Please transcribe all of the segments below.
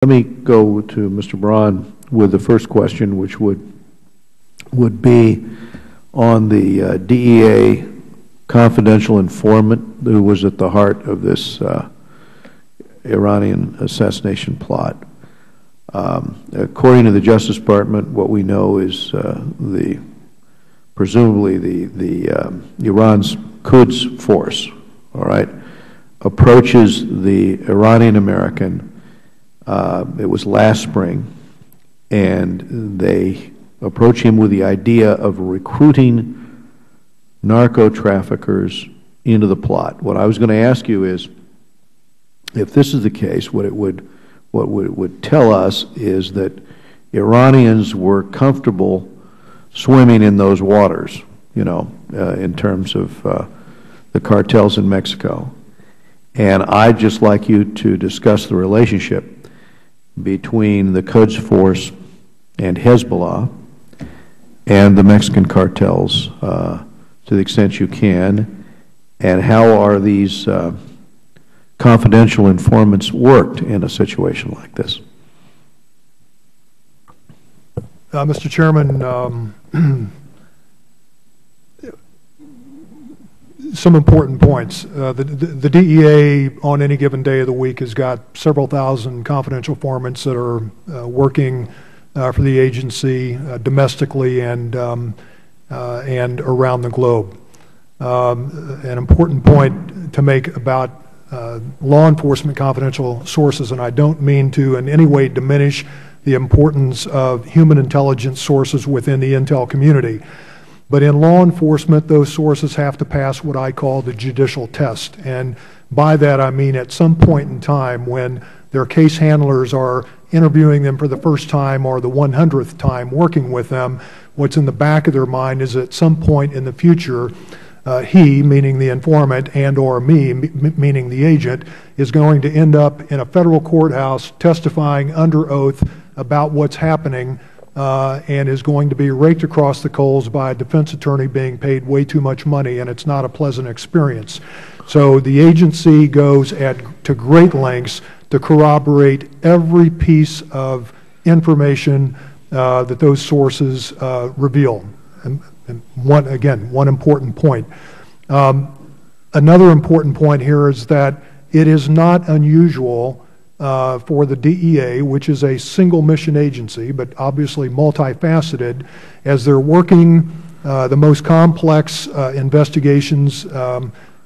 Let me go to Mr. Braun with the first question, which would be on the DEA confidential informant who was at the heart of this Iranian assassination plot. According to the Justice Department, what we know is presumably Iran's Quds force, all right, approaches the Iranian American. It was last spring, and they approach him with the idea of recruiting narco-traffickers into the plot. What I was going to ask you is, if this is the case, what it would tell us is that Iranians were comfortable swimming in those waters, you know, in terms of the cartels in Mexico. And I'd just like you to discuss the relationship between the Quds force and Hezbollah and the Mexican cartels, to the extent you can, and how are these confidential informants worked in a situation like this? Mr. Chairman, some important points. The DEA on any given day of the week has got several thousand confidential informants that are working for the agency domestically and around the globe. An important point to make about law enforcement confidential sources, and I don't mean to in any way diminish the importance of human intelligence sources within the intel community. But in law enforcement, those sources have to pass what I call the judicial test. And by that I mean at some point in time when their case handlers are interviewing them for the first time or the 100th time working with them, what's in the back of their mind is at some point in the future, he, meaning the informant, and or me, meaning the agent, is going to end up in a federal courthouse testifying under oath about what's happening, and is going to be raked across the coals by a defense attorney being paid way too much money, and it's not a pleasant experience. So the agency goes to great lengths to corroborate every piece of information that those sources reveal. And one important point. Another important point here is that it is not unusual for the DEA, which is a single mission agency, but obviously multifaceted, as they're working the most complex investigations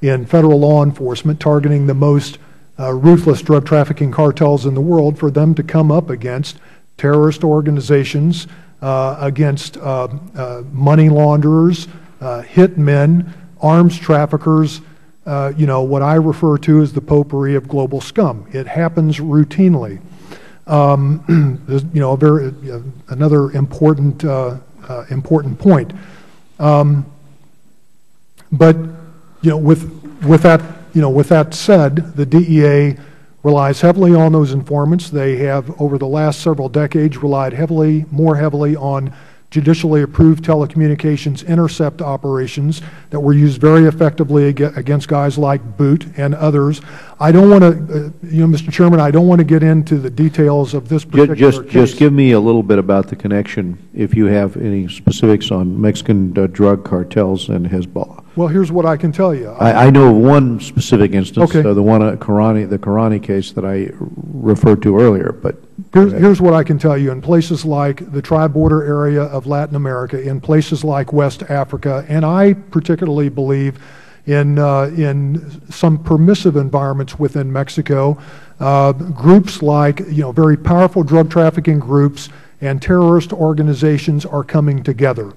in federal law enforcement, targeting the most ruthless drug trafficking cartels in the world, for them to come up against terrorist organizations, against money launderers, hitmen, arms traffickers, you know, what I refer to as the potpourri of global scum. It happens routinely. You know, another important important point. But you know, with that said, the DEA relies heavily on those informants. They have, over the last several decades, relied more heavily on judicially approved telecommunications intercept operations that were used very effectively against guys like Boot and others. I don't want to, you know, Mr. Chairman, I don't want to get into the details of this particular case. Just give me a little bit about the connection, if you have any specifics on Mexican drug cartels and Hezbollah. Well, here's what I can tell you. I know of one specific instance, okay. The one at the Karani case that I referred to earlier. But here's what I can tell you. In places like the tri-border area of Latin America, in places like West Africa, and I particularly believe in some permissive environments within Mexico, groups like, you know, very powerful drug trafficking groups and terrorist organizations are coming together.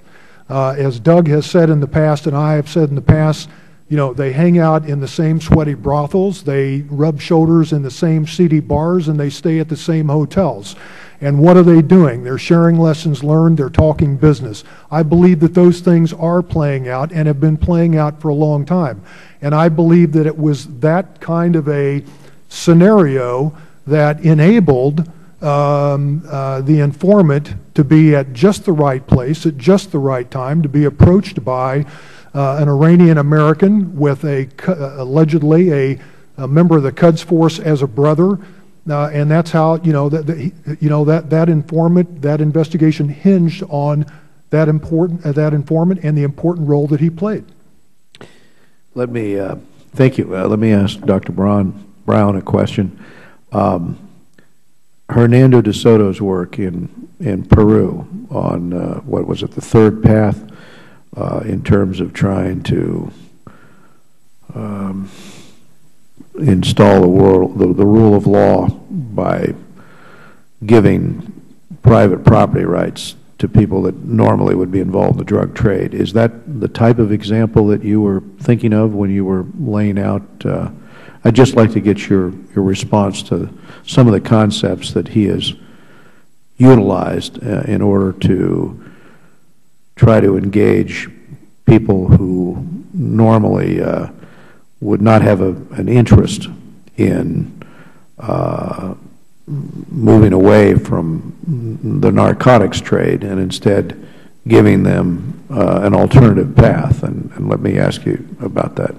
As Doug has said in the past, and I have said in the past, you know, they hang out in the same sweaty brothels, they rub shoulders in the same seedy bars, and they stay at the same hotels. And what are they doing? They're sharing lessons learned, they're talking business. I believe that those things are playing out and have been playing out for a long time. And I believe that it was that kind of a scenario that enabled the informant to be at just the right place at just the right time, to be approached by an Iranian American with allegedly a member of the Quds force as a brother, and that's how, that informant, that investigation hinged on that informant and the important role that he played. Let me, thank you. Let me ask Dr. Brown a question. Hernando de Soto's work in Peru on, what was it, the third path, in terms of trying to install the rule of law by giving private property rights to people that normally would be involved in the drug trade. Is that the type of example that you were thinking of when you were laying out? I'd just like to get your response to some of the concepts that he has utilized in order to try to engage people who normally would not have an interest in moving away from the narcotics trade and instead giving them an alternative path. And let me ask you about that.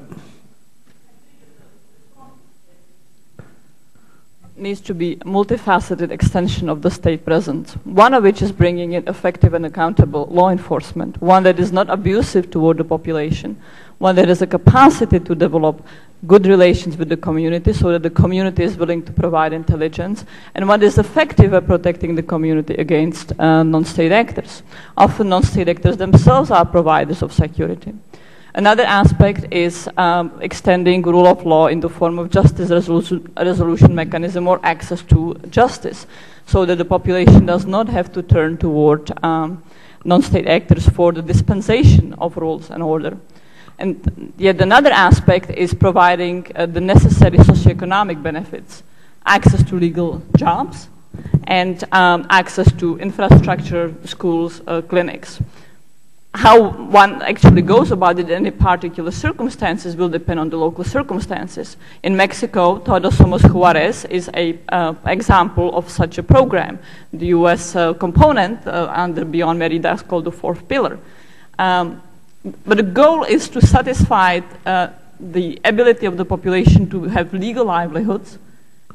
Needs to be a multifaceted extension of the state presence, one of which is bringing in effective and accountable law enforcement, one that is not abusive toward the population, one that has a capacity to develop good relations with the community so that the community is willing to provide intelligence, and one that is effective at protecting the community against non-state actors. Often non-state actors themselves are providers of security. Another aspect is extending rule of law in the form of justice resolution mechanism or access to justice, so that the population does not have to turn toward non-state actors for the dispensation of rules and order. And yet another aspect is providing the necessary socioeconomic benefits, access to legal jobs, and access to infrastructure, schools, clinics. How one actually goes about it in any particular circumstances will depend on the local circumstances. In Mexico, Todos Somos Juarez is an example of such a program. The U.S. component under Beyond Merida is called the fourth pillar. But the goal is to satisfy the ability of the population to have legal livelihoods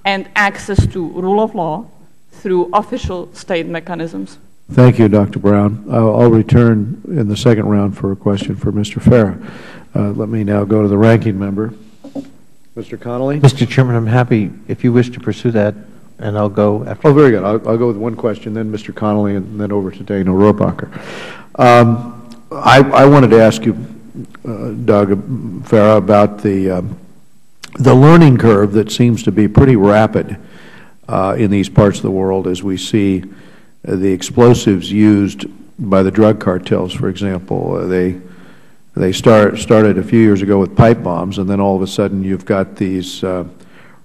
and access to rule of law through official state mechanisms. Thank you, Dr. Brown. I'll return in the second round for a question for Mr. Farah. Let me now go to the ranking member. Mr. Connolly? Mr. Chairman, I'm happy if you wish to pursue that, and I'll go after. Oh, very good. I'll go with one question, then Mr. Connolly, and then over to Dana Rohrabacher. I wanted to ask you, Doug Farah, about the learning curve that seems to be pretty rapid in these parts of the world as we see the explosives used by the drug cartels, for example. They started a few years ago with pipe bombs, and then all of a sudden you've got these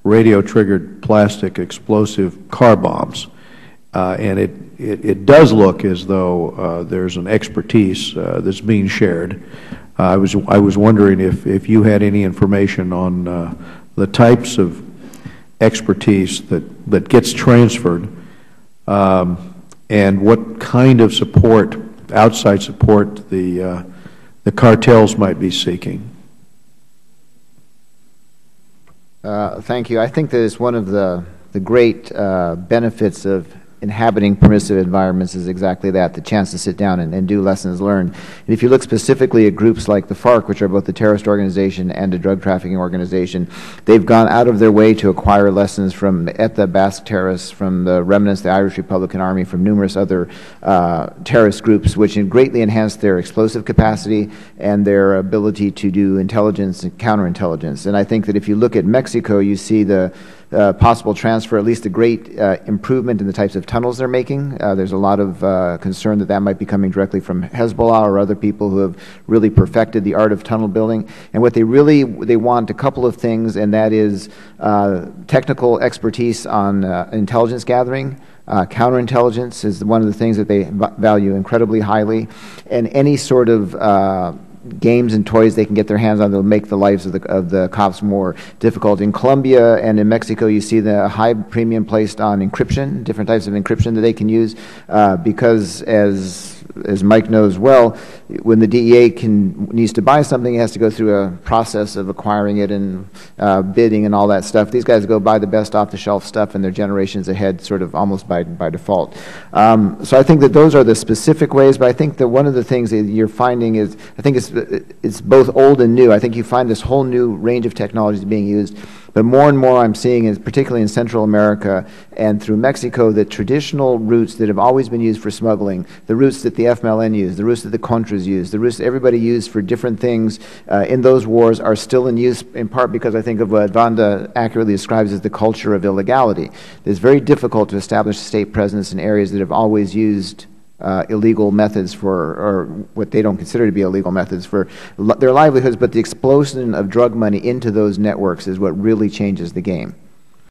radio-triggered plastic explosive car bombs. And it does look as though there's an expertise that's being shared. I was wondering if you had any information on the types of expertise that gets transferred, and what kind of support, outside support, the cartels might be seeking. Thank you. I think that it's one of the great benefits of inhabiting permissive environments is exactly that, the chance to sit down and do lessons learned. And if you look specifically at groups like the FARC, which are both a terrorist organization and a drug trafficking organization, they've gone out of their way to acquire lessons from ETA Basque terrorists, from the remnants, the Irish Republican Army, from numerous other terrorist groups, which greatly enhanced their explosive capacity and their ability to do intelligence and counterintelligence. And I think that if you look at Mexico, you see the possible transfer, at least a great improvement in the types of tunnels they're making. There's a lot of concern that might be coming directly from Hezbollah or other people who have really perfected the art of tunnel building. And what they want a couple of things, and that is technical expertise on intelligence gathering. Counterintelligence is one of the things that they value incredibly highly, and any sort of games and toys they can get their hands on that will make the lives of the cops more difficult. In Colombia and in Mexico, you see the high premium placed on encryption, different types of encryption that they can use, because as as Mike knows well, when the DEA needs to buy something, it has to go through a process of acquiring it and bidding and all that stuff. These guys go buy the best off-the-shelf stuff, and they're generations ahead, sort of almost by default. So I think that those are the specific ways, but I think that one of the things that you're finding is, I think it's both old and new. I think you find this whole new range of technologies being used, but more and more I'm seeing, is particularly in Central America and through Mexico, that traditional routes that have always been used for smuggling, the routes that the FMLN used, the routes that the Contras used, the routes that everybody used for different things in those wars are still in use, in part because I think of what Vanda accurately describes as the culture of illegality. It's very difficult to establish a state presence in areas that have always used illegal methods for, or what they don't consider to be illegal methods for their livelihoods, but the explosion of drug money into those networks is what really changes the game.